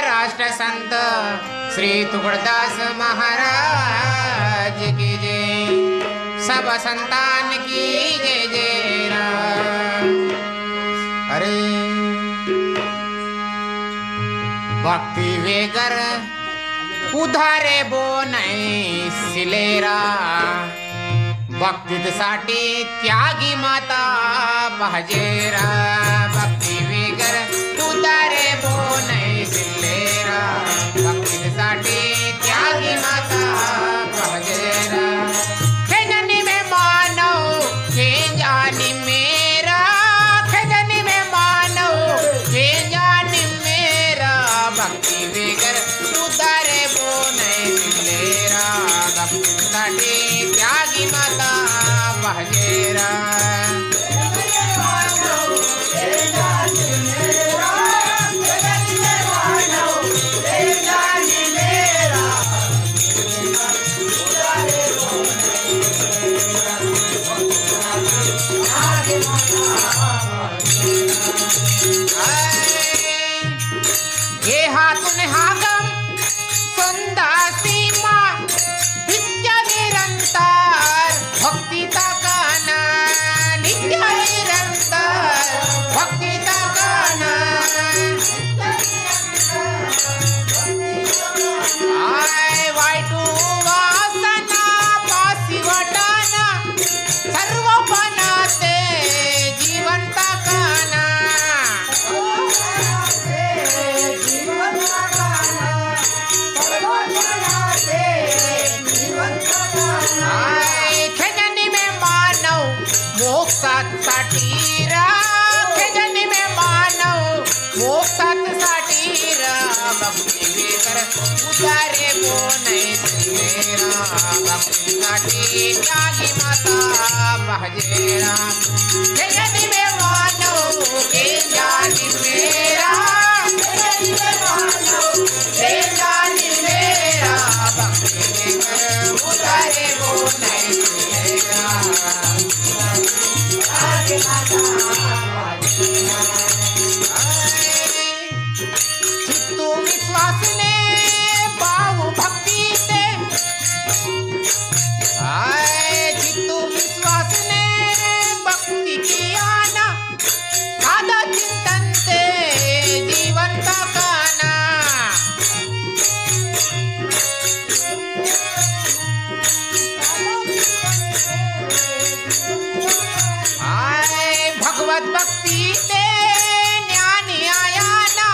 राष्ट्र संत श्री तुकडदास महाराज की जय। सब संतान की जय जय राम। अरे भक्ती वेगर उधारे बोनै सिलेरा, भक्तीसाठी त्यागी माता पहजेरा। भक्ती वेगर उधारे बोनै सिलेरा, भक्तीसाठी त्यागी माता पहजेरा। खेजनी में मानव के जानी मेरा, खेजनी में मानव के जानी मेरा। भक्ती वेगर उधारे बोनै सिलेरा, भक्तीसाठी त्यागी माता पहजेरा। हे हातून हागम संदा सीमा, नित्य निरंतर भक्तीचा काना, नित्य निरंतर भक्तीचा काना। आय वाईटू वासना पासी वटाना, सर्वपणाते जीवंता काना। आय खेजनी में मानव मोक्षासाठी रा, खेजनी में मानव मोक्षासाठी रा। भक्ती वेगर उधारे बोनै सिलेरा, भक्तीसाठी त्यागी माता पहजेरा। खेजनी में मानव के जानी मेरा, खेजनी में मानव के जानी मेरा। भक्ती वेगर उधारे बोनै सिलेरा, त्यागी माता पहजेरा। चित्तू विश्वासने भाव भक्तीचे, आय चित्तू विश्वासने भक्ती कियाना, साधा चिंतन ते जीवंता काना। आय भगवत भक्ती ते ज्ञानी आयाना,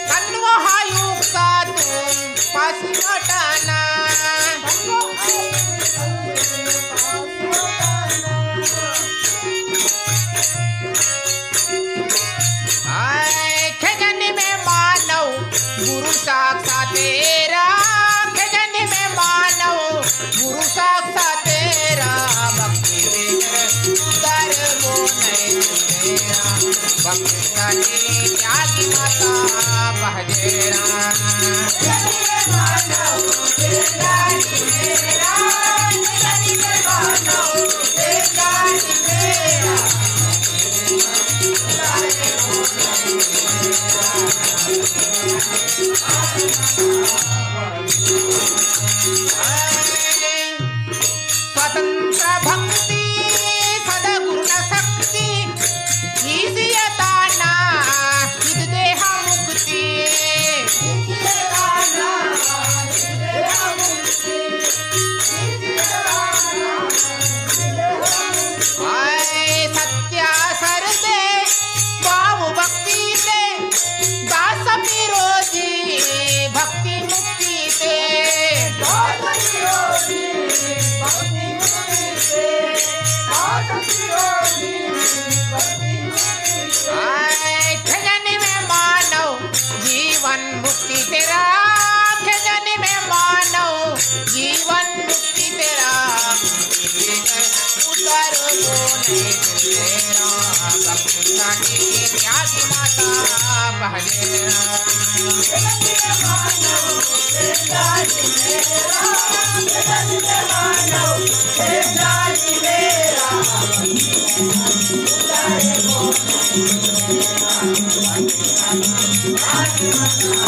तन्व हा युग साधून पासी वटाना। आय खेजनी में मानव गुरु साक्षात तेरा, खेजनी में मानव गुरु साक्षात तेरा। भक्ती वेगर उधारे बोनै सिलेरा, भक्तीसाठी त्यागी माता पहजेरा। स्वतंत्र भक्ती सद्गुण शक्ती, हीच येताना हित देहा मुक्ती। आय सत्या सरदे भाव भक्तीचे, दास फिरोजी भक्ती मुक्तीचे। आय खेजनी में मानव जीवन मुक्ति तेरा, खेजनी में मानव जीवन मुक्ति तेरा। उधारे बोनै सिलेरा, भक्तीसाठी त्यागी माता पहजेरा। Thank you.